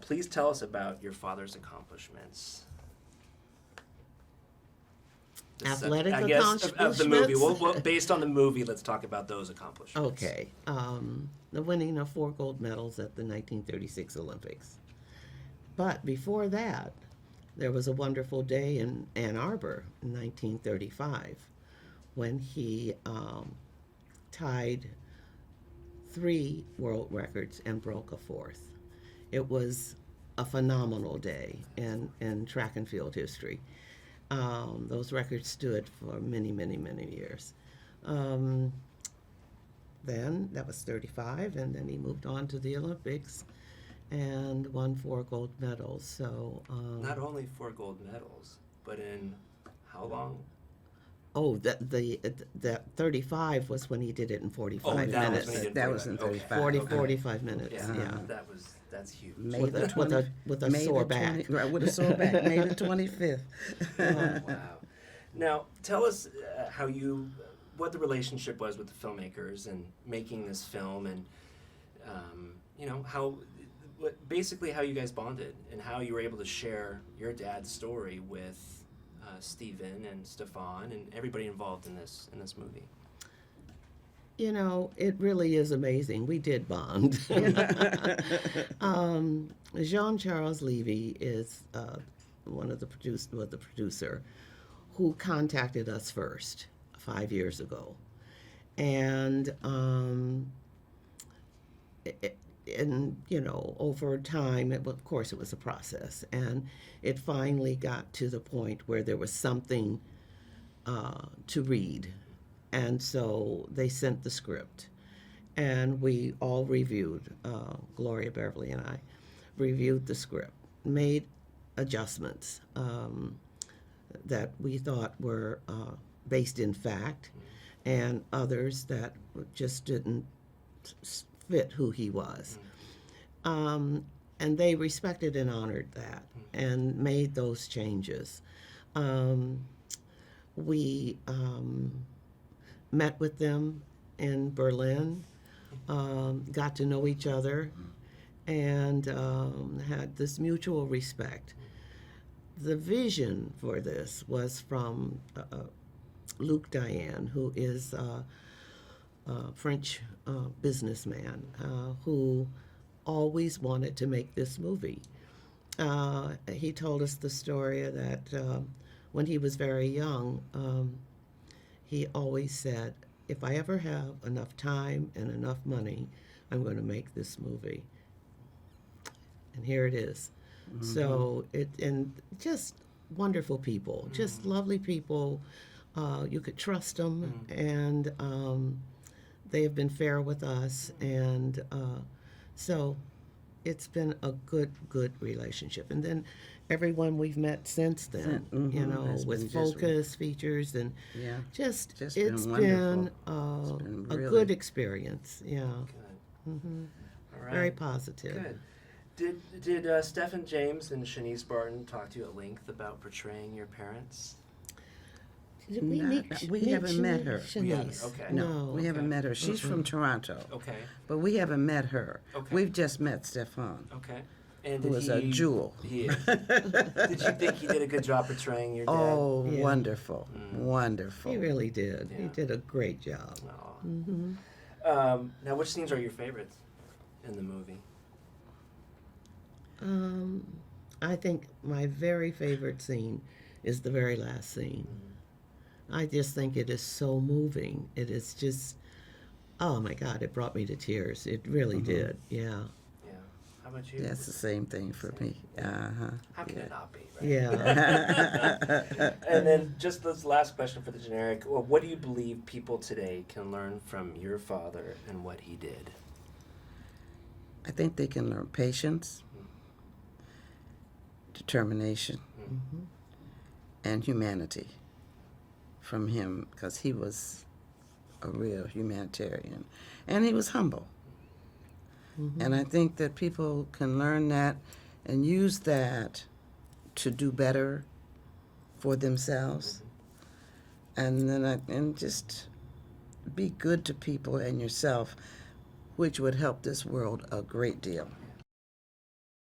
please tell us about your father's accomplishments. Athletic I guess accomplishments? of the movie. Well, based on the movie, let's talk about those accomplishments. Okay. The winning of 4 gold medals at the 1936 Olympics. But before that, there was a wonderful day in Ann Arbor in 1935 when he tied 3 world records and broke a 4th. It was a phenomenal day in track and field history. Those records stood for many, many, many years. Then, that was 35, and then he moved on to the Olympics and won 4 gold medals. So Not only 4 gold medals, but in how long? Oh, that 35 was when he did it in 45 that minutes. was when he did That was in 45. 35. 40, Okay. 45 minutes, Yeah, yeah. that's huge. May With the a 20 May sore the 20 back. Right, with a sore back. May the 25th. Oh, wow. Now, tell us what the relationship was with the filmmakers and making this film, and basically how you guys bonded and how you were able to share your dad's story with Stephen and Stefan and everybody involved in this movie. You know, it really is amazing. We did bond. Jean-Charles Levy is the producer who contacted us first 5 years ago. And over time, of course, it was a process. And it finally got to the point where there was something to read. And so they sent the script. And we all reviewed, Gloria, Beverly, and I reviewed the script, made adjustments that we thought were based in fact, and others that just didn't fit who he was. And they respected and honored that and made those changes. We met with them in Berlin, got to know each other, and had this mutual respect. The vision for this was from Luc Diane, who is a French businessman who always wanted to make this movie. He told us the story that when he was very young, he always said, if I ever have enough time and enough money, I'm going to make this movie. And here it is. Mm-hmm. So and just wonderful people, just lovely people. You could trust them, and they have been fair with us, and so it's been a good relationship. And then everyone we've met since then, with focus features, and just it's been a good experience. Yeah. Good. Mm-hmm. All right. Very positive. Good. Did Stephen James and Shanice Barton talk to you at length about portraying your parents? We haven't met her. Shanice. Okay. No, we haven't met her. She's from Toronto. Okay. But we haven't met her. Okay. We've just met Stefan. Okay. And who was a jewel. He is. Did you think he did a good job portraying your dad? Oh, yeah. Wonderful. Wonderful. He really did. Yeah. He did a great job. Mm-hmm. Now, which scenes are your favorites in the movie? I think my very favorite scene is the very last scene. I just think it is so moving. It is just, oh my God, it brought me to tears. It really did, yeah. Yeah. How about you? That's the same thing for me. Uh-huh. How can it not be, right? Yeah. And then just this last question for the generic. Well, what do you believe people today can learn from your father and what he did? I think they can learn patience, determination, and humanity from him, because he was a real humanitarian, and he was humble. And I think that people can learn that and use that to do better for themselves, and just be good to people and yourself, which would help this world a great deal.